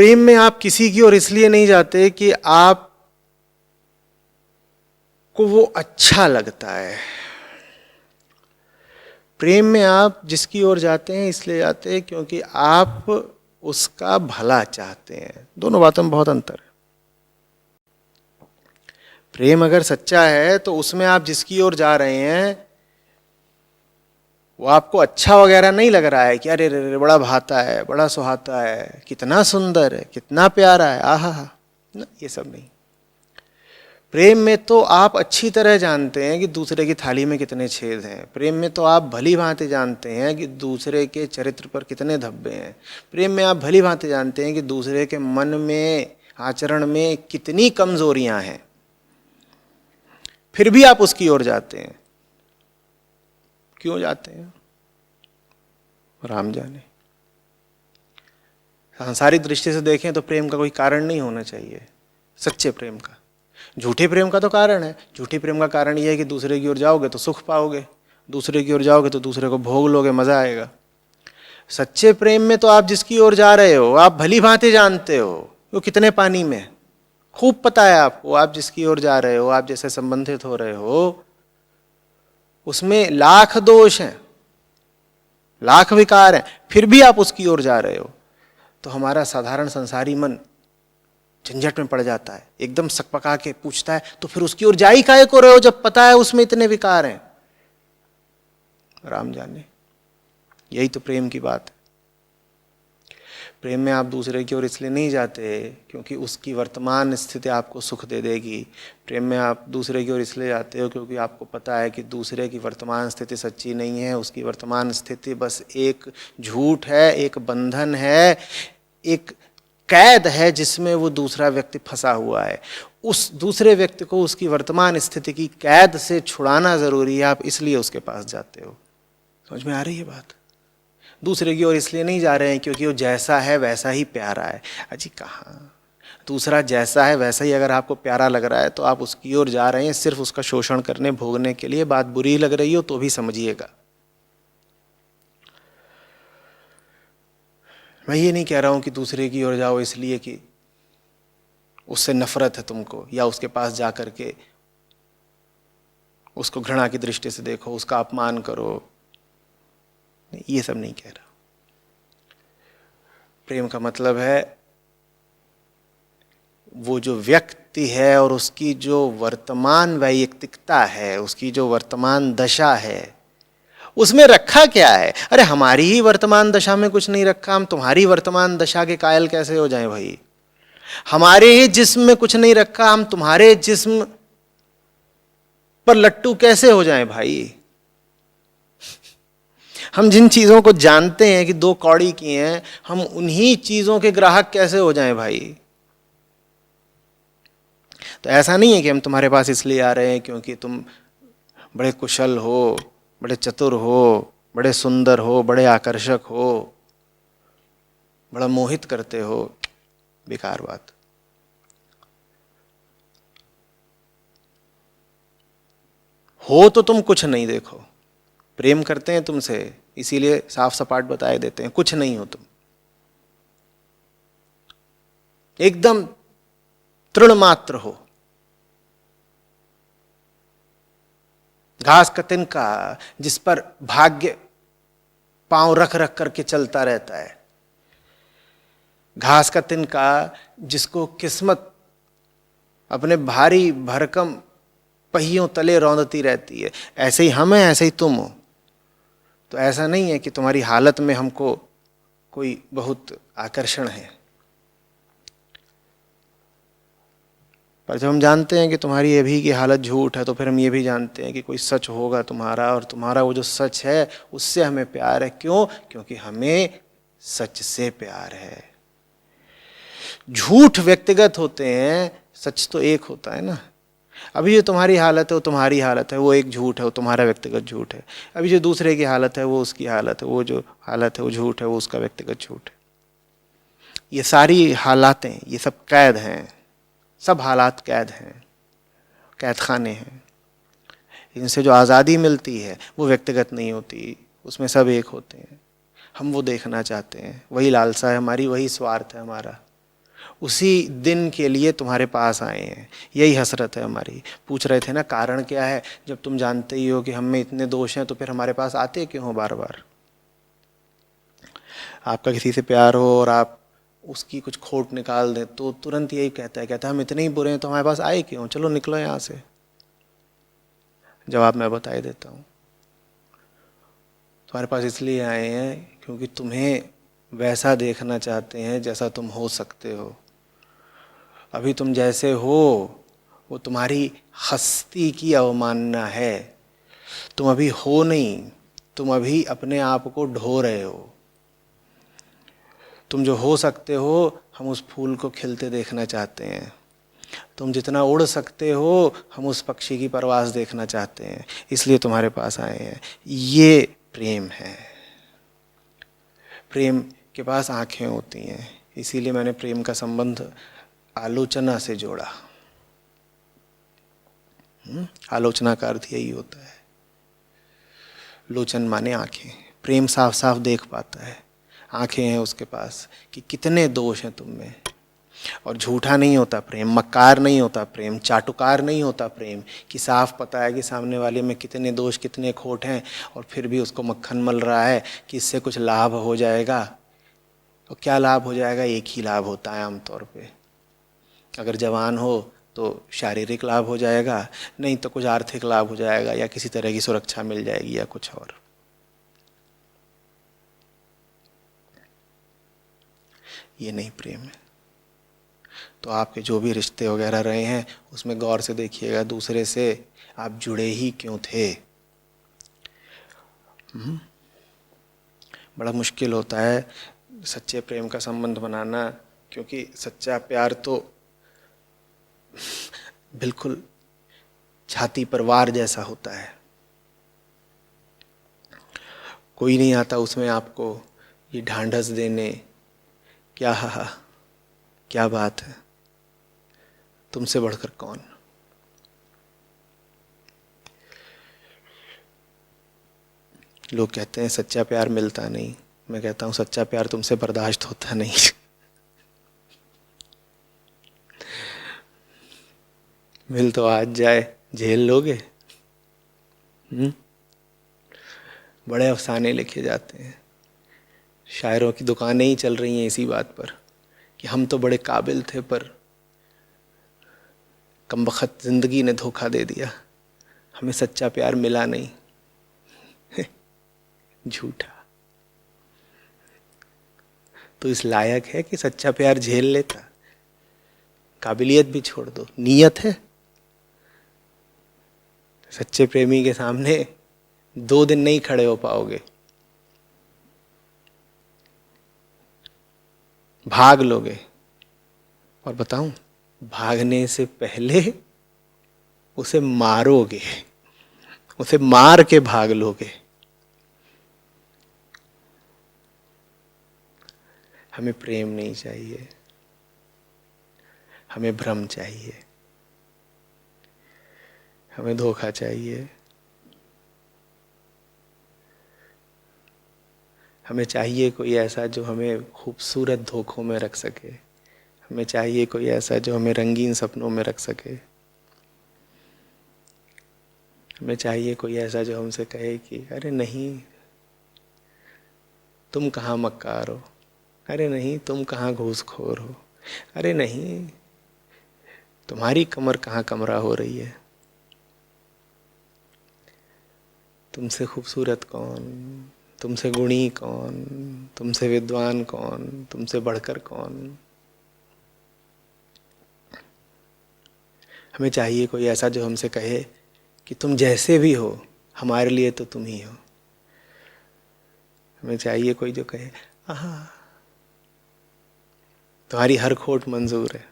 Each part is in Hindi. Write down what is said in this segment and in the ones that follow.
प्रेम में आप किसी की ओर इसलिए नहीं जाते कि आप को वो अच्छा लगता है। प्रेम में आप जिसकी ओर जाते हैं इसलिए जाते हैं क्योंकि आप उसका भला चाहते हैं। दोनों बातों में बहुत अंतर है। प्रेम अगर सच्चा है तो उसमें आप जिसकी ओर जा रहे हैं वो आपको अच्छा वगैरह नहीं लग रहा है कि अरे रे बड़ा भाता है, बड़ा सुहाता है, कितना सुंदर है, कितना प्यारा है, आहा हा, ये सब नहीं। प्रेम में तो आप अच्छी तरह जानते हैं कि दूसरे की थाली में कितने छेद हैं। प्रेम में तो आप भली भांति जानते हैं कि दूसरे के चरित्र पर कितने धब्बे हैं। प्रेम में आप भली भांति जानते हैं कि दूसरे के मन में, आचरण में कितनी कमजोरियां हैं, फिर भी आप उसकी ओर जाते हैं। क्यों जाते हैं राम जाने। सांसारिक दृष्टि से देखें तो प्रेम का कोई कारण नहीं होना चाहिए, सच्चे प्रेम का। झूठे प्रेम का तो कारण है। झूठे प्रेम का कारण यह है कि दूसरे की ओर जाओगे तो सुख पाओगे, दूसरे की ओर जाओगे तो दूसरे को भोग लोगे, मजा आएगा। सच्चे प्रेम में तो आप जिसकी ओर जा रहे हो आप भली भांति जानते हो वो कितने पानी में, खूब पता है आपको। आप जिसकी ओर जा रहे हो, आप जैसे संबंधित हो रहे हो, उसमें लाख दोष हैं, लाख विकार हैं, फिर भी आप उसकी ओर जा रहे हो। तो हमारा साधारण संसारी मन झंझट में पड़ जाता है, एकदम सकपका के पूछता है तो फिर उसकी ओर जा ही काहे को रहे हो जब पता है उसमें इतने विकार हैं। राम जाने। यही तो प्रेम की बात है। प्रेम में आप दूसरे की ओर इसलिए नहीं जाते क्योंकि उसकी वर्तमान स्थिति आपको सुख दे देगी। प्रेम में आप दूसरे की ओर इसलिए जाते हो क्योंकि आपको पता है कि दूसरे की वर्तमान स्थिति सच्ची नहीं है, उसकी वर्तमान स्थिति बस एक झूठ है, एक बंधन है, एक कैद है जिसमें वो दूसरा व्यक्ति फंसा हुआ है। उस दूसरे व्यक्ति को उसकी वर्तमान स्थिति की कैद से छुड़ाना जरूरी है, आप इसलिए उसके पास जाते हो। समझ में आ रही है बात। दूसरे की ओर इसलिए नहीं जा रहे हैं क्योंकि वो जैसा है वैसा ही प्यारा है। अजी कहाँ, दूसरा जैसा है वैसा ही अगर आपको प्यारा लग रहा है तो आप उसकी ओर जा रहे हैं सिर्फ उसका शोषण करने, भोगने के लिए। बात बुरी लग रही हो तो भी समझिएगा। मैं ये नहीं कह रहा हूं कि दूसरे की ओर जाओ इसलिए कि उससे नफरत है तुमको, या उसके पास जा करके उसको घृणा की दृष्टि से देखो, उसका अपमान करो। ये सब नहीं कह रहा। प्रेम का मतलब है वो जो व्यक्ति है और उसकी जो वर्तमान वैयक्तिकता है, उसकी जो वर्तमान दशा है, उसमें रखा क्या है। अरे हमारी ही वर्तमान दशा में कुछ नहीं रखा, हम तुम्हारी वर्तमान दशा के कायल कैसे हो जाएं भाई। हमारे ही जिस्म में कुछ नहीं रखा, हम तुम्हारे जिस्म पर लट्टू कैसे हो जाएं भाई। हम जिन चीजों को जानते हैं कि दो कौड़ी की हैं, हम उन्हीं चीजों के ग्राहक कैसे हो जाएं भाई। तो ऐसा नहीं है कि हम तुम्हारे पास इसलिए आ रहे हैं क्योंकि तुम बड़े कुशल हो, बड़े चतुर हो, बड़े सुंदर हो, बड़े आकर्षक हो, बड़ा मोहित करते हो। बेकार बात। हो तो तुम कुछ नहीं। देखो प्रेम करते हैं तुमसे इसीलिए साफ सपाट बताए देते हैं, कुछ नहीं हो तुम, एकदम तृण मात्र हो, घास का तिनका जिस पर भाग्य पांव रख रख करके चलता रहता है, घास का तिनका जिसको किस्मत अपने भारी भरकम पहियों तले रौंदती रहती है। ऐसे ही हम हैं, ऐसे ही तुम हो। तो ऐसा नहीं है कि तुम्हारी हालत में हमको कोई बहुत आकर्षण है, पर जब हम जानते हैं कि तुम्हारी अभी की हालत झूठ है तो फिर हम ये भी जानते हैं कि कोई सच होगा तुम्हारा, और तुम्हारा वो जो सच है उससे हमें प्यार है। क्यों? क्योंकि हमें सच से प्यार है। झूठ व्यक्तिगत होते हैं, सच तो एक होता है ना। अभी जो तुम्हारी हालत है वो तुम्हारी हालत है, वो एक झूठ है, वो तुम्हारा व्यक्तिगत झूठ है। अभी जो दूसरे की हालत है वो उसकी हालत है, वो जो हालत है वो झूठ है, वो उसका व्यक्तिगत झूठ है। ये सारी हालातें, ये सब कैद हैं, सब हालात कैद हैं, कैद खाने हैं। इनसे जो आज़ादी मिलती है वो व्यक्तिगत नहीं होती, उसमें सब एक होते हैं। हम वो देखना चाहते हैं, वही लालसा है हमारी, वही स्वार्थ है हमारा। उसी दिन के लिए तुम्हारे पास आए हैं। यही हसरत है हमारी। पूछ रहे थे ना कारण क्या है, जब तुम जानते ही हो कि हम में इतने दोष हैं तो फिर हमारे पास आते क्यों हो बार बार। आपका किसी से प्यार हो और आप उसकी कुछ खोट निकाल दें तो तुरंत यही कहता है हम इतने ही बुरे हैं तो हमारे पास आए क्यों, चलो निकलो यहाँ से। जवाब मैं बता ही देता हूँ, तुम्हारे पास इसलिए आए हैं क्योंकि तुम्हें वैसा देखना चाहते हैं जैसा तुम हो सकते हो। अभी तुम जैसे हो वो तुम्हारी हस्ती की अवमानना है। तुम अभी हो नहीं, तुम अभी अपने आप को ढो रहे हो। तुम जो हो सकते हो हम उस फूल को खिलते देखना चाहते हैं। तुम जितना उड़ सकते हो हम उस पक्षी की परवास देखना चाहते हैं, इसलिए तुम्हारे पास आए हैं। ये प्रेम है। प्रेम के पास आंखें होती हैं, इसीलिए मैंने प्रेम का संबंध आलोचना से जोड़ा। आलोचना का अर्थ यही होता है। लोचन माने आंखें। प्रेम साफ साफ देख पाता है, आंखें हैं उसके पास कि कितने दोष हैं तुम में। और झूठा नहीं होता प्रेम, मक्कार नहीं होता प्रेम, चाटुकार नहीं होता प्रेम, कि साफ पता है कि सामने वाले में कितने दोष कितने खोट हैं और फिर भी उसको मक्खन मल रहा है कि इससे कुछ लाभ हो जाएगा। तो क्या लाभ हो जाएगा, एक ही लाभ होता है आमतौर पे। अगर जवान हो तो शारीरिक लाभ हो जाएगा, नहीं तो कुछ आर्थिक लाभ हो जाएगा या किसी तरह की सुरक्षा मिल जाएगी या कुछ और। ये नहीं प्रेम है। तो आपके जो भी रिश्ते वगैरह रहे हैं उसमें गौर से देखिएगा, दूसरे से आप जुड़े ही क्यों थे। बड़ा मुश्किल होता है सच्चे प्रेम का संबंध बनाना, क्योंकि सच्चा प्यार तो बिल्कुल छाती पर वार जैसा होता है। कोई नहीं आता उसमें आपको ये ढांढस देने, क्या हा क्या बात है, तुमसे बढ़कर कौन। लोग कहते हैं सच्चा प्यार मिलता नहीं, मैं कहता हूं सच्चा प्यार तुमसे बर्दाश्त होता नहीं। मिल तो आज जाए, झेल लोगे। बड़े अफसाने लिखे जाते हैं, शायरों की दुकानें ही चल रही हैं इसी बात पर कि हम तो बड़े काबिल थे पर कमबख्त जिंदगी ने धोखा दे दिया, हमें सच्चा प्यार मिला नहीं। झूठा। तो इस लायक है कि सच्चा प्यार झेल लेता। काबिलियत भी छोड़ दो, नीयत है। सच्चे प्रेमी के सामने 2 दिन नहीं खड़े हो पाओगे, भाग लोगे। और बताऊं, भागने से पहले उसे मारोगे, उसे मार के भाग लोगे। हमें प्रेम नहीं चाहिए, हमें भ्रम चाहिए, हमें धोखा चाहिए। हमें चाहिए कोई ऐसा जो हमें खूबसूरत धोखों में रख सके। हमें चाहिए कोई ऐसा जो हमें रंगीन सपनों में रख सके। हमें चाहिए कोई ऐसा जो हमसे कहे कि अरे नहीं तुम कहाँ मक्कार हो, अरे नहीं तुम कहाँ घूसखोर हो, अरे नहीं तुम्हारी कमर कहाँ कमरा हो रही है। तुमसे खूबसूरत कौन, तुमसे गुणी कौन, तुमसे विद्वान कौन, तुमसे बढ़कर कौन। हमें चाहिए कोई ऐसा जो हमसे कहे कि तुम जैसे भी हो हमारे लिए तो तुम ही हो। हमें चाहिए कोई जो कहे आहा तुम्हारी हर खोट मंजूर है।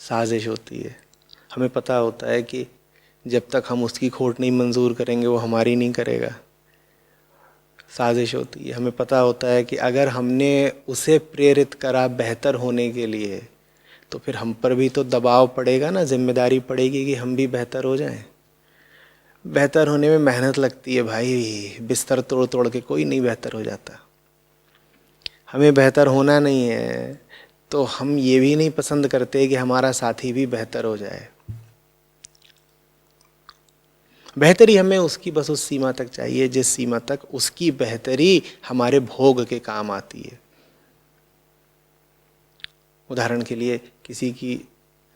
साजिश होती है। हमें पता होता है कि जब तक हम उसकी खोट नहीं मंजूर करेंगे वो हमारी नहीं करेगा। साजिश होती है। हमें पता होता है कि अगर हमने उसे प्रेरित करा बेहतर होने के लिए तो फिर हम पर भी तो दबाव पड़ेगा ना, जिम्मेदारी पड़ेगी कि हम भी बेहतर हो जाएं। बेहतर होने में मेहनत लगती है भाई, बिस्तर तोड़ तोड़ के कोई नहीं बेहतर हो जाता। हमें बेहतर होना नहीं है तो हम ये भी नहीं पसंद करते कि हमारा साथी भी बेहतर हो जाए। बेहतरी हमें उसकी बस उस सीमा तक चाहिए जिस सीमा तक उसकी बेहतरी हमारे भोग के काम आती है। उदाहरण के लिए किसी की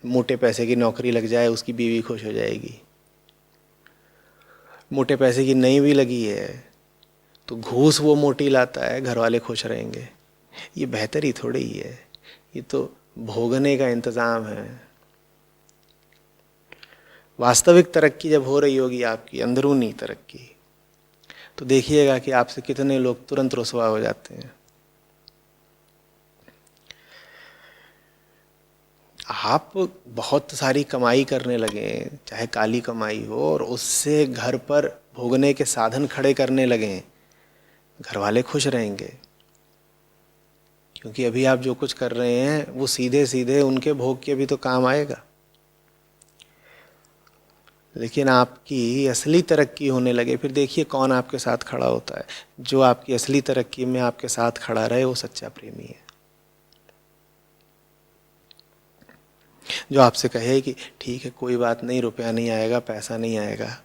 मोटे पैसे की नौकरी लग जाए, उसकी बीवी खुश हो जाएगी। मोटे पैसे की नहीं भी लगी है तो घूस वो मोटी लाता है, घर वाले खुश रहेंगे। ये बेहतरी थोड़ी ही है, ये तो भोगने का इंतज़ाम है। वास्तविक तरक्की जब हो रही होगी आपकी अंदरूनी तरक्की, तो देखिएगा कि आपसे कितने लोग तुरंत रुसवा हो जाते हैं। आप बहुत सारी कमाई करने लगे, चाहे काली कमाई हो, और उससे घर पर भोगने के साधन खड़े करने लगे, घर वाले खुश रहेंगे। क्योंकि अभी आप जो कुछ कर रहे हैं वो सीधे सीधे उनके भोग के भी तो काम आएगा। लेकिन आपकी असली तरक्की होने लगे, फिर देखिए कौन आपके साथ खड़ा होता है। जो आपकी असली तरक्की में आपके साथ खड़ा रहे वो सच्चा प्रेमी है। जो आपसे कहे कि ठीक है कोई बात नहीं, रुपया नहीं आएगा, पैसा नहीं आएगा,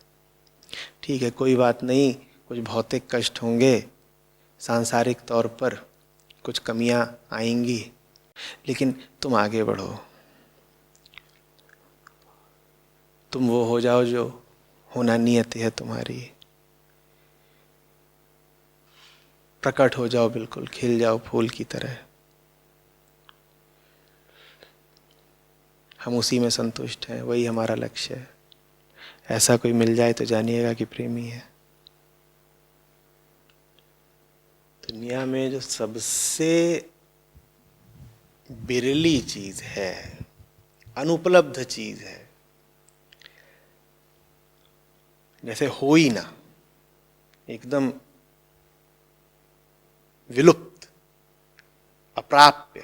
ठीक है कोई बात नहीं, कुछ भौतिक कष्ट होंगे, सांसारिक तौर पर कुछ कमियां आएंगी, लेकिन तुम आगे बढ़ो, तुम वो हो जाओ जो होना नियति है तुम्हारी, प्रकट हो जाओ, बिल्कुल खिल जाओ फूल की तरह। हम उसी में संतुष्ट हैं, वही हमारा लक्ष्य है। ऐसा कोई मिल जाए तो जानिएगा कि प्रेमी है। दुनिया में जो सबसे बिरली चीज है, अनुपलब्ध चीज है, जैसे हो ही ना, एकदम विलुप्त, अप्राप्य,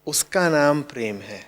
उसका नाम प्रेम है।